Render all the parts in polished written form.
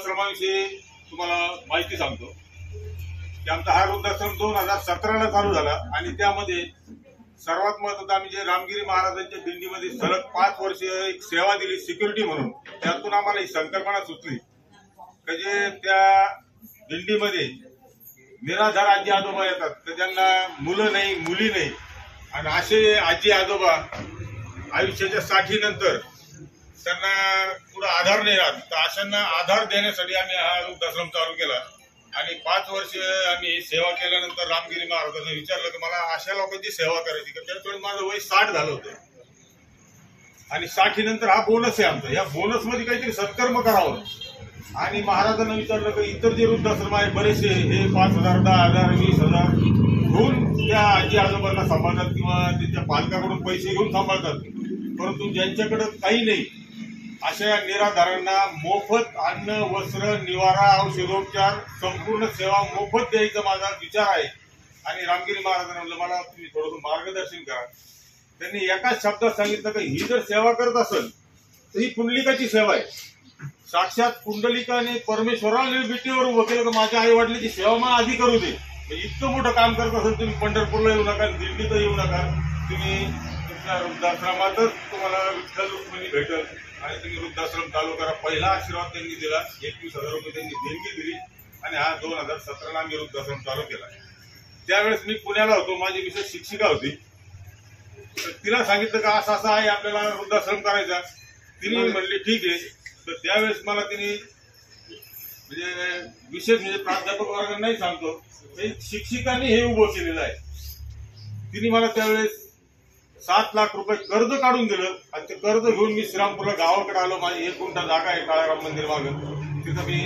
तुम्हाला माहिती सांगतो की आमचा हा वृद्धाश्रम 2017ला चालू झाला आणि त्यामध्ये सर्वात महत्त्वाचं आम्ही जे रामगिरी महाराजांच्या दिंडीमध्ये सलग 5 वर्ष एक सेवा दिली सिक्युरिटी म्हणून, त्यातून आम्हाला ही संकल्पना सुचली की जे त्या दिंडीमध्ये निराधार आजी आजोबा येतात तर त्यांना मुलं नाही मुली नाही आणि असे आजी आजोबा आयुष्याच्या 60 नंतर त्यांना पुढे आधार नाही राहत, तर अशांना आधार देण्यासाठी आम्ही हा वृद्धाश्रम चालू केला आणि 5 वर्ष आम्ही सेवा केल्यानंतर रामगिरी महाराजांना विचारलं की मला अशा लोकांची सेवा करायची की त्यावेळी माझं वय 60 झालं होतं आणि 60 नंतर हा बोनस आहे आमचा, या बोनस मध्ये काहीतरी सत्कर्म करावं आणि महाराजांना विचारलं की इतर जे वृद्धाश्रम आहे बरेचसे हे 5,000, 10,000, 20,000 घेऊन त्या आजी आजोबांना सांभाळतात किंवा त्यांच्या पालकाकडून पैसे घेऊन सांभाळतात, परंतु ज्यांच्याकडे काही नाही अशा निराधारांना मोफत अन्न, वस्त्र, निवारा, औषधोपचार, संपूर्ण सेवा मोफत द्यायचा माझा विचार आहे। आणि रामगिरी महाराजांना म्हणलं मला तुम्ही थोडंसं मार्गदर्शन करा। त्यांनी एकाच शब्दात सांगितलं की ही जर सेवा करत असेल तर ही पुंडलिकाची सेवा आहे। साक्षात पुंडलिकाने परमेश्वराला विटीवर उभं केलं की माझ्या आई वडिलांची सेवा मला आधी करू दे। इतकं मोठं काम करत असेल तुम्ही पंढरपूरला येऊ नका, दिंडीत येऊ नका, तुम्ही तुमच्या वृद्धाश्रमातच तुम्हाला विठ्ठल रुक्मिणी भेटल आणि तुम्ही वृद्धाश्रम चालू करा। पहिला आशीर्वाद त्यांनी दिला, 21,000 रुपये त्यांनी देणगी दिली आणि हा 2017ला आम्ही वृद्धाश्रम चालू केला। त्यावेळेस मी पुण्याला होतो, माझी मिसेस शिक्षिका होती, तर तिला सांगितलं का असं असं आहे आपल्याला वृद्धाश्रम करायचा। तिने म्हणली ठीक आहे। तर त्यावेळेस मला तिने म्हणजे विशेष म्हणजे प्राध्यापक वर्गांना नाही सांगतो, शिक्षिकांनी हे उभं केलेलं आहे। तिने मला त्यावेळेस 7 लाख रुपये कर्ज काढून दिलं आणि ते कर्ज घेऊन मी श्रीरामपूरला गावाकडे आलो। माझी 1 गुंठा जागा आहे काळाराम मंदिर मागं, तिथं मी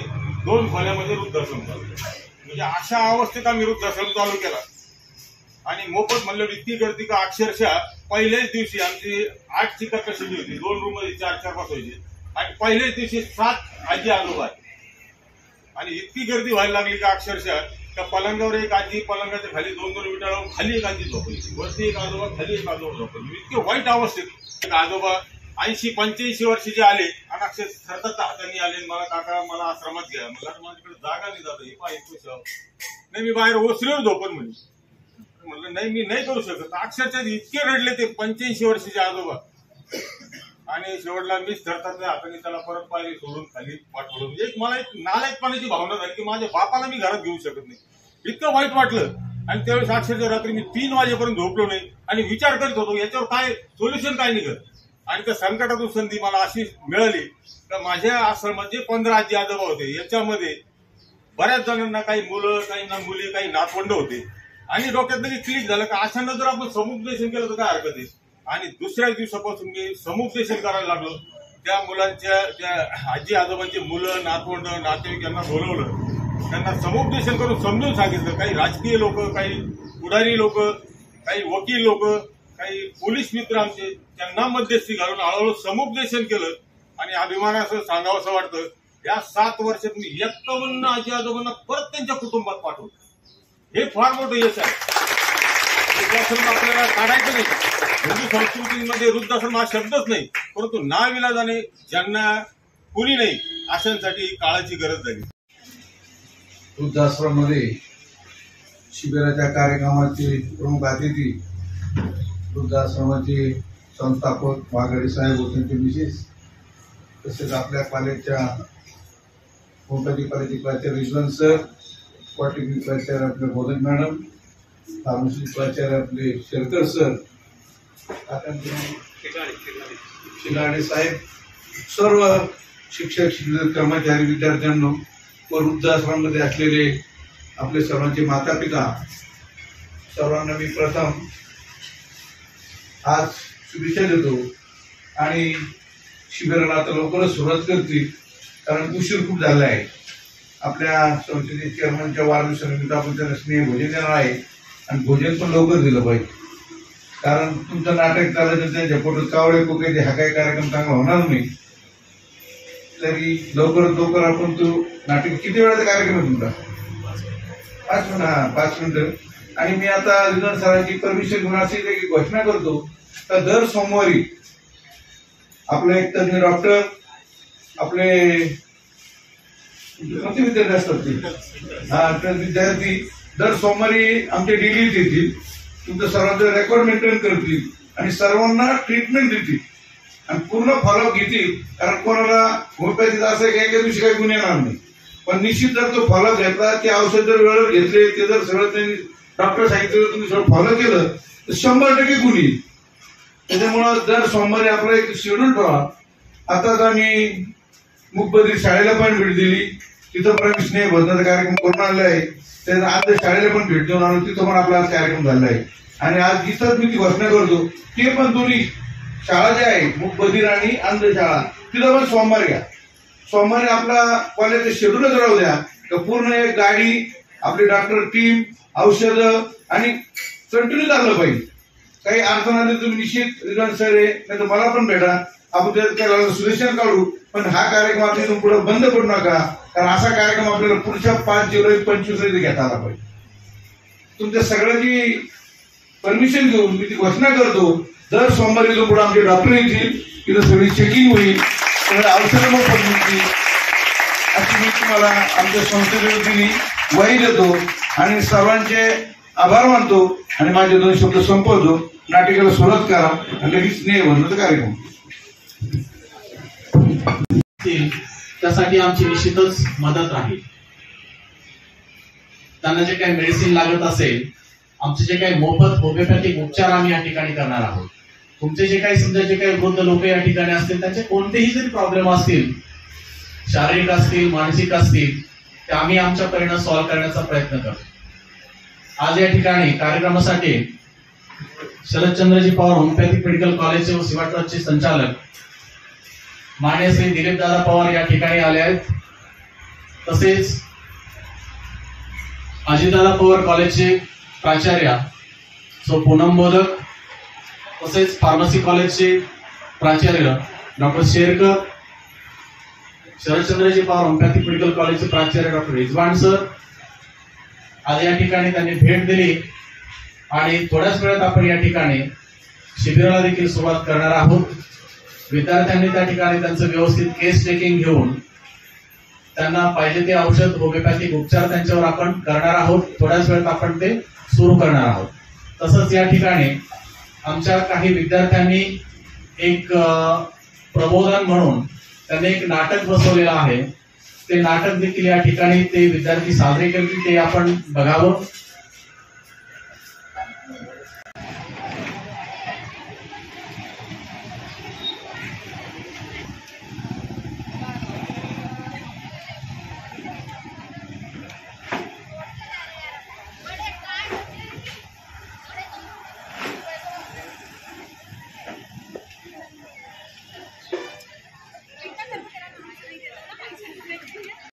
2 खोल्यामध्ये वृद्धाश्रम चालू म्हणजे अशा अवस्थेत आम्ही वृद्धाश्रम चालू केला। आणि मोफत म्हणलं इतकी गर्दी का अक्षरशः पहिल्याच दिवशी आमची 8 ची कॅपॅसिटी होती, 2 रूम मध्ये 4-4 बसायचे आणि पहिल्याच दिवशी 7 आजी आजोबा आणि इतकी गर्दी व्हायला लागली का अक्षरशः त्या पलंगावर एक आजी, पलंगाच्या खाली 2-2 विटा लावून खाली एक आजी झोपायची, वरती एक आजोबा, खाली एक आजोबा झोपायची। इतके वाईट अवस्थेत एक आजोबा 80-85 वर्षाचे आले आणि अक्षर थरथरता हाताने आले, मला काका मला आश्रमात घ्या। मला माझ्याकडे जागा नाही जात, हे पाय नाही मी बाहेर ओसरीवर झोपन म्हणलं नाही मी नाही करू शकत। अक्षरशः इतके रडले ते 85 वर्षाचे आजोबा आणि शेवटला मीच थरथरल्या हाताने त्याला परत पायरी सोडून खाली पाठवलं। म्हणजे मला एक नालायकपणाची भावना झाली की माझ्या बापाला मी घरात घेऊ शकत नाही, इतकं वाईट वाटलं। आणि त्यावेळेस अक्षरशः रात्री मी 3 वाजेपर्यंत झोपलो नाही आणि विचार करीत होतो याच्यावर काय सोल्युशन काय निघत। आणि त्या संकटातून संधी मला अशी मिळाली तर माझ्या आश्रमात जे 15 आजी आजोबा होते याच्यामध्ये बऱ्याच जणांना काही मुलं, काही ना मुली, काही नातवंड होते आणि डोक्यात लगेच क्लिक झालं का अशांना जर आपण समुपदेशन केलं तर काय हरकत आहे। आणि दुसऱ्या दिवसापासून मी समुपदेशन करायला लागलो। त्या मुलांच्या त्या आजी आजोबांची मुलं, नातवंड, नातेवाईक यांना बोलवलं, त्यांना समुपदेशन करून समजून सांगितलं। काही राजकीय लोक, काही पुढारी लोक, काही वकील लोक, काही पोलीस मित्र आमचे, त्यांना मध्यस्थी घालून हळूहळू समुपदेशन केलं। आणि अभिमानाचं सांगावं असं वाटतं या 7 वर्षात मी 51 आजी आजोबांना परत त्यांच्या कुटुंबात पाठवलं। हे फार मोठं यश आहे। वृद्धाश्रम आपल्याला काढायचं नाही, हिंदू संस्कृतीमध्ये वृद्धाश्रम हा शब्दच नाही, परंतु नाविलाजाने ज्यांना कुणी नाही अशांसाठी काळाची गरज झाली। वृद्धाश्रमामध्ये शिबिराच्या कार्यक्रमाचे प्रमुख अतिथी वृद्धाश्रमाचे संस्थापक वाघाडी साहेब व त्यांचे मिसेस, तसेच आपल्या कॉलेजच्या होमिओपॅथी कॉलेजचे प्राचार्य रिजवान सर, पॉलिटेक्निक प्राचार्य आपले बोधन मॅडम, फार्मसी प्राचार्य आपले शेरकर सर, खिलाडे साहेब, सर्व शिक्षक, शिक्षक, कर्मचारी, विद्यार्थ्यांनो व वृद्धाश्रमामध्ये असलेले आपले सर्वांचे माता पिता, सर्वांना मी प्रथम आज शुभेच्छा देतो। आणि शिबिराला आता लवकरच सुरुवात करतील कारण उशीर खूप झाला आहे। आपल्या संस्थेचे चेअरमनच्या वाढदिवसानिमित्त आपण त्यांना स्नेह भोजन देणार आहे आणि भोजन पण लवकर दिलं पाहिजे, कारण तुमचं नाटक झालं तर त्यांच्या पोटात कावळे कोकायचे हा काही कार्यक्रम चांगला होणार नाही। तरी लवकरात लवकर आपण तो नाटक, किती वेळाचा कार्यक्रम आहे तुमचा? 5 मिनिटं। आणि मी आता रिजन सरांची परमिशन घेऊन अशी घोषणा करतो तर दर सोमवारी आपले एक तज्ञ डॉक्टर, आपले कोणते विद्यार्थी असतात ते विद्यार्थी दर सोमवारी आमच्या डेलीत येतील, तुमचं सर्वांचं रेकॉर्ड मेंटेन करतील आणि सर्वांना ट्रीटमेंट देतील आणि पूर्ण फॉलोअप घेतील। कारण कोणाला होमिओपॅथीचं असं आहे की एका दिवशी काही गुण येणार नाही, पण निश्चित जर तो फॉलोअप घेतला, ते औषध जर वेळेवर घेतले, ते जर सगळं त्यांनी डॉक्टर सांगितलं तुम्ही सगळं फॉलो केलं तर 100% गुण येईल। त्याच्यामुळं दर सोमवारी आपला एक शेड्यूल ठेवा। आताच आम्ही मूकबधीर शाळेला पण भेट दिली, तिथं पण आम्ही स्नेह भोजनाचा कार्यक्रम करून आलेला आहे। त्यानंतर आज शाळेला पण भेट देऊन आलो, तिथं पण आपला कार्यक्रम झाला आहे। आणि आज इथंच मी ती घोषणा करतो ते पण दोन्ही शाळा ज्या आहे मूकबधीर आणि अंध शाळा, तिथं पण सोमवारी घ्या। सोमवारी आपला कॉलेजचं शेड्यूलच राहू द्या तर पूर्ण एक गाडी, आपली डॉक्टर टीम, औषधं आणि कंटिन्यू चाललं पाहिजे। काही अडचण आली तुम्ही निश्चित रिझॉन सर आहे, नाही तर मला पण भेटा, आपण त्याला सोल्युशन काढू. पण हा कार्यक्रम आपण इथून पुढे बंद करू नका, कारण असा कार्यक्रम आपल्याला पुढच्या 5 जुलै 25 रोजी घेता आला पाहिजे. तुमच्या सगळ्यांची परमिशन घेऊन मी ती घोषणा करतो, दर सोमवारी इथून पुढे आमचे डॉक्टर येतील, तिथं सगळी चेकिंग होईल, सगळं औषधं मोफत मिळतील अशी मी तुम्हाला आमच्या संस्थेच्या वतीने ग्वाही देतो आणि सर्वांचे आभार मानतो आणि माझे 2 शब्द संपवतो. नाटिकेला सुरुवात करा आणि लगेच स्नेहवंदनाचा कार्यक्रम. त्यासाठी आमची निश्चितच मदत राहील. त्यांना जे काही मेडिसिन लागत असेल, आमचे जे काही मोफत होमिओपॅथिक उपचार आम्ही या ठिकाणी करणार आहोत. तुमचे जे काही समजा जे काही वृद्ध लोक या ठिकाणी असतील, त्यांचे कोणतेही जरी प्रॉब्लेम असतील, शारीरिक असतील, मानसिक असतील, ते आम्ही आमच्या परीने सॉल्व्ह करण्याचा प्रयत्न करतो. आज या ठिकाणी कार्यक्रमासाठी शरदचंद्रजी पवार होमिओपॅथिक मेडिकल कॉलेजचे व सेवा ट्रस्टचे संचालक माननीय श्री दिलीप दादा पवार या ठिकाणी आले आहेत. तसेच अजितदादा पवार कॉलेजचे प्राचार्य सो पूनम मोदक, तसेच फार्मसी कॉलेजचे प्राचार्य डॉक्टर शेरकर, शरदचंद्रजी पवार होमिओपॅथिक मेडिकल कॉलेजचे प्राचार्य डॉक्टर रिजवान सर आज या ठिकाणी त्यांनी भेट दिली आणि थोड्याच वेळात आपण या ठिकाणी शिबिराला देखील सुरुवात करणार आहोत. विद्यार्थ्यांनी त्या ठिकाणी त्यांचं व्यवस्थित केस टेकिंग घेऊन त्यांना पाहिजे ते औषध होमिओपॅथिक उपचार त्यांच्यावर आपण करणार आहोत. थोड्याच वेळात आपण ते सुरू करणार आहोत. तसंच या ठिकाणी आमच्या काही विद्यार्थ्यांनी एक प्रबोधन म्हणून त्यांनी एक नाटक बसवलेलं आहे. ते नाटक देखील या ठिकाणी ते विद्यार्थी सादरे करतील, ते आपण बघावं.